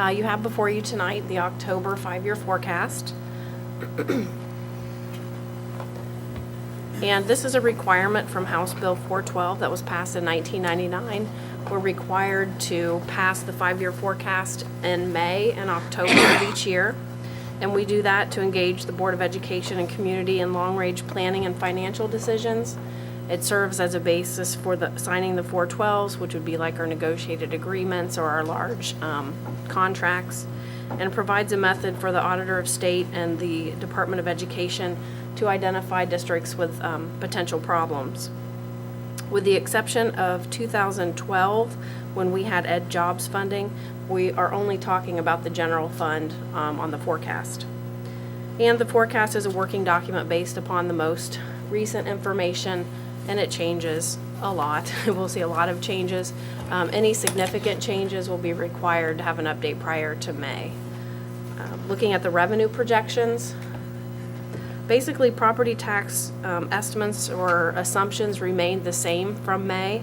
You have before you tonight the October 5-year forecast. And this is a requirement from House Bill 412 that was passed in 1999. We're required to pass the 5-year forecast in May and October of each year. And we do that to engage the Board of Education and community in long-range planning and financial decisions. It serves as a basis for signing the 412s, which would be like our negotiated agreements or our large contracts, and provides a method for the Auditor of State and the Department of Education to identify districts with potential problems. With the exception of 2012, when we had Ed Jobs funding, we are only talking about the general fund on the forecast. And the forecast is a working document based upon the most recent information, and it changes a lot. We'll see a lot of changes. Any significant changes will be required to have an update prior to May. Looking at the revenue projections, basically property tax estimates or assumptions remained the same from May.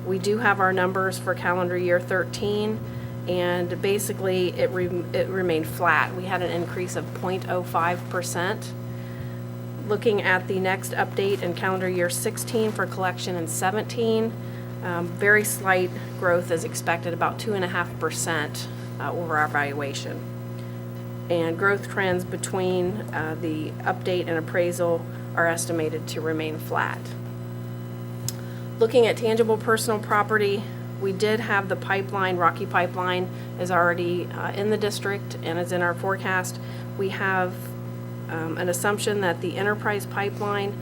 We do have our numbers for calendar year 13, and basically it remained flat. We had an increase of 0.05%. Looking at the next update in calendar year 16 for collection in 17, very slight growth is expected, about 2.5% over our valuation. And growth trends between the update and appraisal are estimated to remain flat. Looking at tangible personal property, we did have the pipeline, Rocky Pipeline is already in the district and is in our forecast. We have an assumption that the Enterprise Pipeline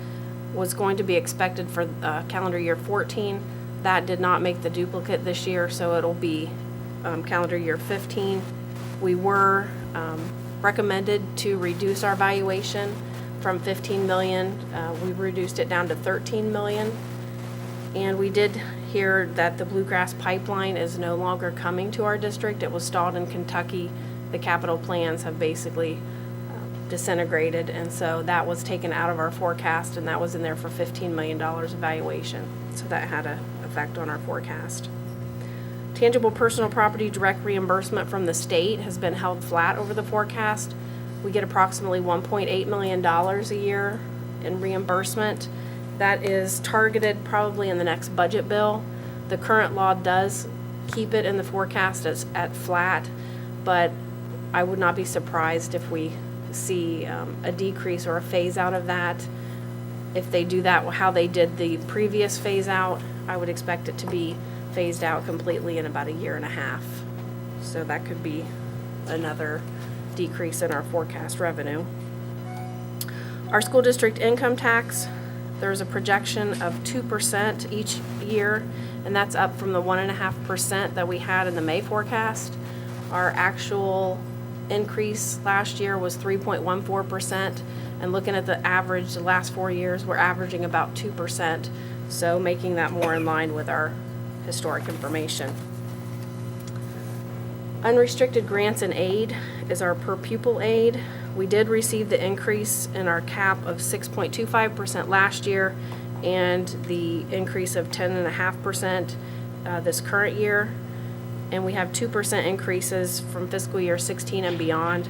was going to be expected for calendar year 14. That did not make the duplicate this year, so it'll be calendar year 15. We were recommended to reduce our valuation from $15 million. We reduced it down to $13 million. And we did hear that the Bluegrass Pipeline is no longer coming to our district. It was stalled in Kentucky. The capital plans have basically disintegrated, and so that was taken out of our forecast, and that was in there for $15 million evaluation. So that had an effect on our forecast. Tangible personal property direct reimbursement from the state has been held flat over the forecast. We get approximately $1.8 million a year in reimbursement. That is targeted probably in the next budget bill. The current law does keep it in the forecast at flat, but I would not be surprised if we see a decrease or a phase out of that. If they do that how they did the previous phase out, I would expect it to be phased out completely in about 1.5 years. So that could be another decrease in our forecast revenue. Our school district income tax, there's a projection of 2% each year, and that's up from the 1.5% that we had in the May forecast. Our actual increase last year was 3.14%, and looking at the average the last 4 years, we're averaging about 2%, so making that more in line with our historic information. Unrestricted grants and aid is our per pupil aid. We did receive the increase in our cap of 6.25% last year and the increase of 10.5% this current year. And we have 2% increases from fiscal year 16 and beyond.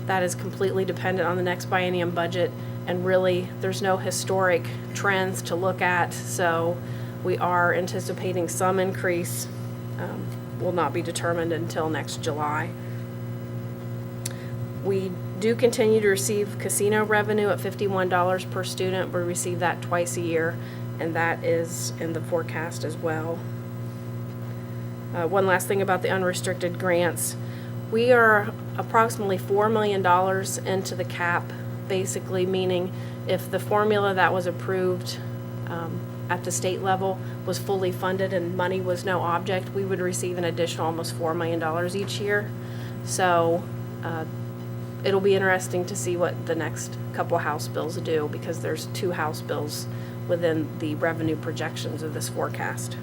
That is completely dependent on the next biennium budget, and really there's no historic trends to look at, so we are anticipating some increase. Will not be determined until next July. We do continue to receive casino revenue at $51 per student. We receive that twice a year, and that is in the forecast as well. One last thing about the unrestricted grants. We are approximately $4 million into the cap, basically meaning if the formula that was approved at the state level was fully funded and money was no object, we would receive an additional almost $4 million each year. So it'll be interesting to see what the next couple House bills do, because there's 2 House bills within the revenue projections of this forecast.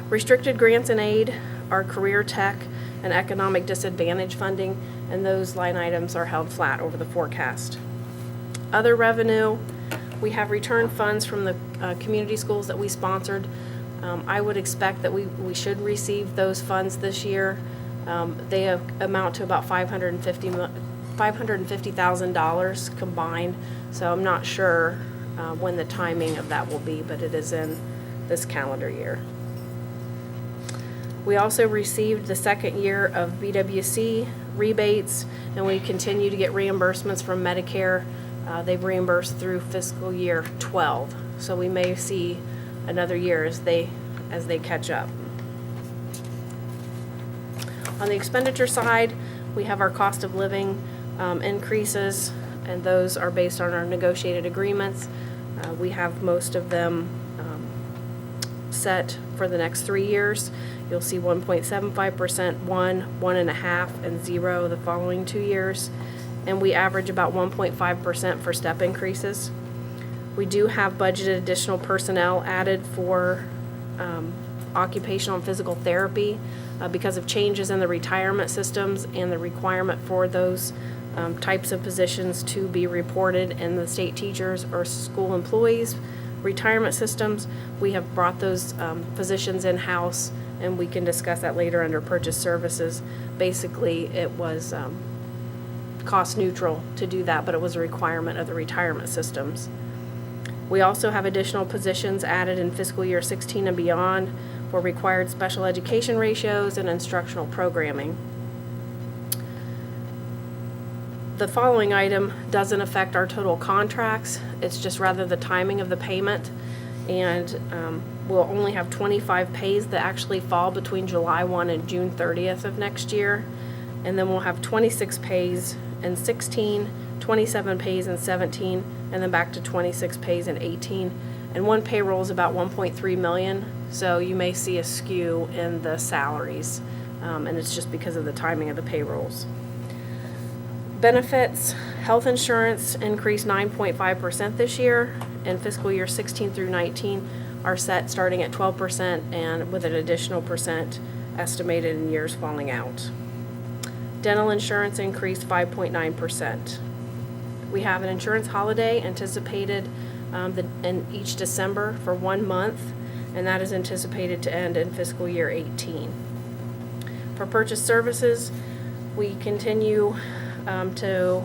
Restricted grants and aid are career tech and economic disadvantage funding, and those line items are held flat over the forecast. Other revenue, we have return funds from the community schools that we sponsored. I would expect that we should receive those funds this year. They amount to about $550,000 combined, so I'm not sure when the timing of that will be, but it is in this calendar year. We also received the second year of BWC rebates, and we continue to get reimbursements from Medicare. They've reimbursed through fiscal year 12, so we may see another year as they catch up. On the expenditure side, we have our cost of living increases, and those are based on our negotiated agreements. We have most of them set for the next 3 years. You'll see 1.75%, 1.5%, and 0% the following 2 years. And we average about 1.5% for step increases. We do have budgeted additional personnel added for occupational and physical therapy because of changes in the retirement systems and the requirement for those types of positions to be reported in the state teachers or school employees retirement systems. We have brought those positions in-house, and we can discuss that later under purchase services. Basically, it was cost neutral to do that, but it was a requirement of the retirement systems. We also have additional positions added in fiscal year 16 and beyond for required special education ratios and instructional programming. The following item doesn't affect our total contracts. It's just rather the timing of the payment. And we'll only have 25 pays that actually fall between July 1 and June 30th of next year. And then we'll have 26 pays in 16, 27 pays in 17, and then back to 26 pays in 18. And one payroll is about 1.3 million, so you may see a skew in the salaries, and it's just because of the timing of the payrolls. Benefits, health insurance increased 9.5% this year, and fiscal year 16 through 19 are set starting at 12% and with an additional percent estimated in years falling out. Dental insurance increased 5.9%. We have an insurance holiday anticipated in each December for 1 month, and that is anticipated to end in fiscal year 18. For purchase services, we continue to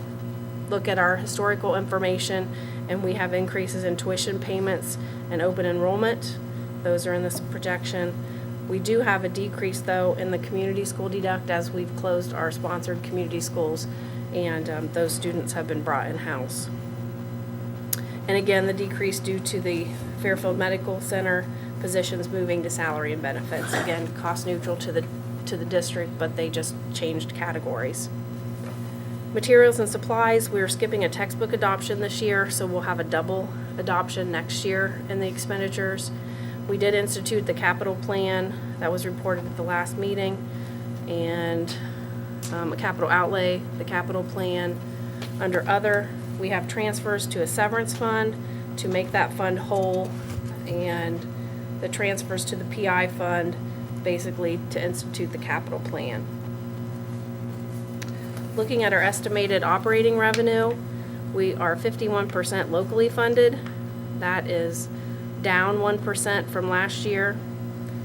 look at our historical information, and we have increases in tuition payments and open enrollment. Those are in this projection. We do have a decrease, though, in the community school deduct as we've closed our sponsored community schools, and those students have been brought in-house. And again, the decrease due to the Fairfield Medical Center positions moving to salary and benefits. Again, cost neutral to the district, but they just changed categories. Materials and supplies, we're skipping a textbook adoption this year, so we'll have a double adoption next year in the expenditures. We did institute the capital plan that was reported at the last meeting, and a capital outlay, the capital plan. Under other, we have transfers to a severance fund to make that fund whole, and the transfers to the PI fund basically to institute the capital plan. Looking at our estimated operating revenue, we are 51% locally funded. That is down 1% from last year.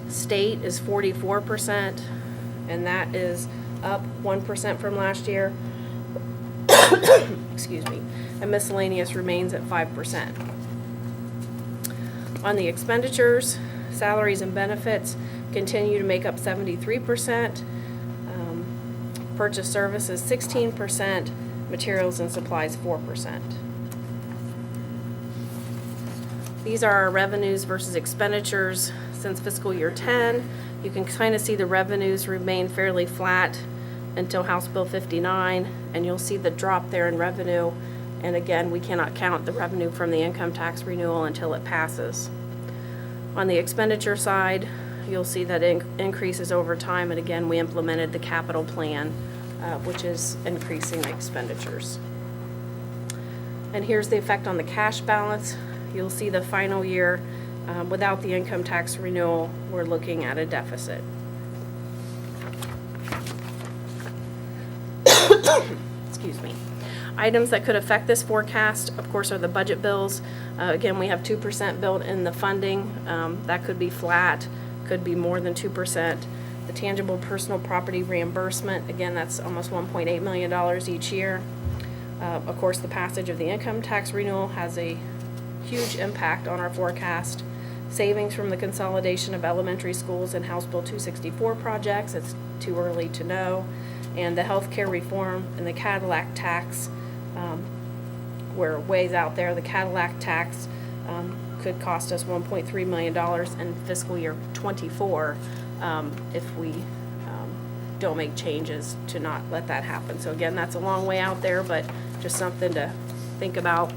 State is 44%, and that is up 1% from last year. Excuse me. And miscellaneous remains at 5%. On the expenditures, salaries and benefits continue to make up 73%. Purchase services 16%, materials and supplies 4%. These are our revenues versus expenditures since fiscal year 10. You can kind of see the revenues remain fairly flat until House Bill 59, and you'll see the drop there in revenue. And again, we cannot count the revenue from the income tax renewal until it passes. On the expenditure side, you'll see that increases over time, and again, we implemented the capital plan, which is increasing the expenditures. And here's the effect on the cash balance. You'll see the final year, without the income tax renewal, we're looking at a deficit. Excuse me. Items that could affect this forecast, of course, are the budget bills. Again, we have 2% built in the funding. That could be flat, could be more than 2%. The tangible personal property reimbursement, again, that's almost $1.8 million each year. Of course, the passage of the income tax renewal has a huge impact on our forecast. Savings from the consolidation of elementary schools and House Bill 264 projects, it's too early to know. And the healthcare reform and the Cadillac tax, we're ways out there. The Cadillac tax could cost us $1.3 million in fiscal year '24 if we don't make changes to not let that happen. So again, that's a long way out there, but just something to think about.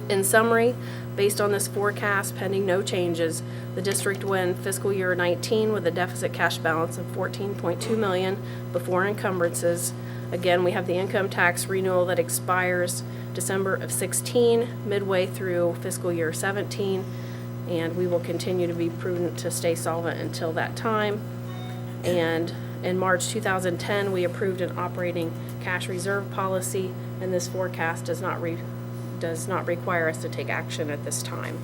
In summary, based on this forecast, pending no changes, the district will end fiscal year 19 with a deficit cash balance of $14.2 million before encumbrances. Again, we have the income tax renewal that expires December of 16, midway through fiscal year 17, and we will continue to be prudent to stay solvent until that time. And in March 2010, we approved an operating cash reserve policy, and this forecast does not require us to take action at this time.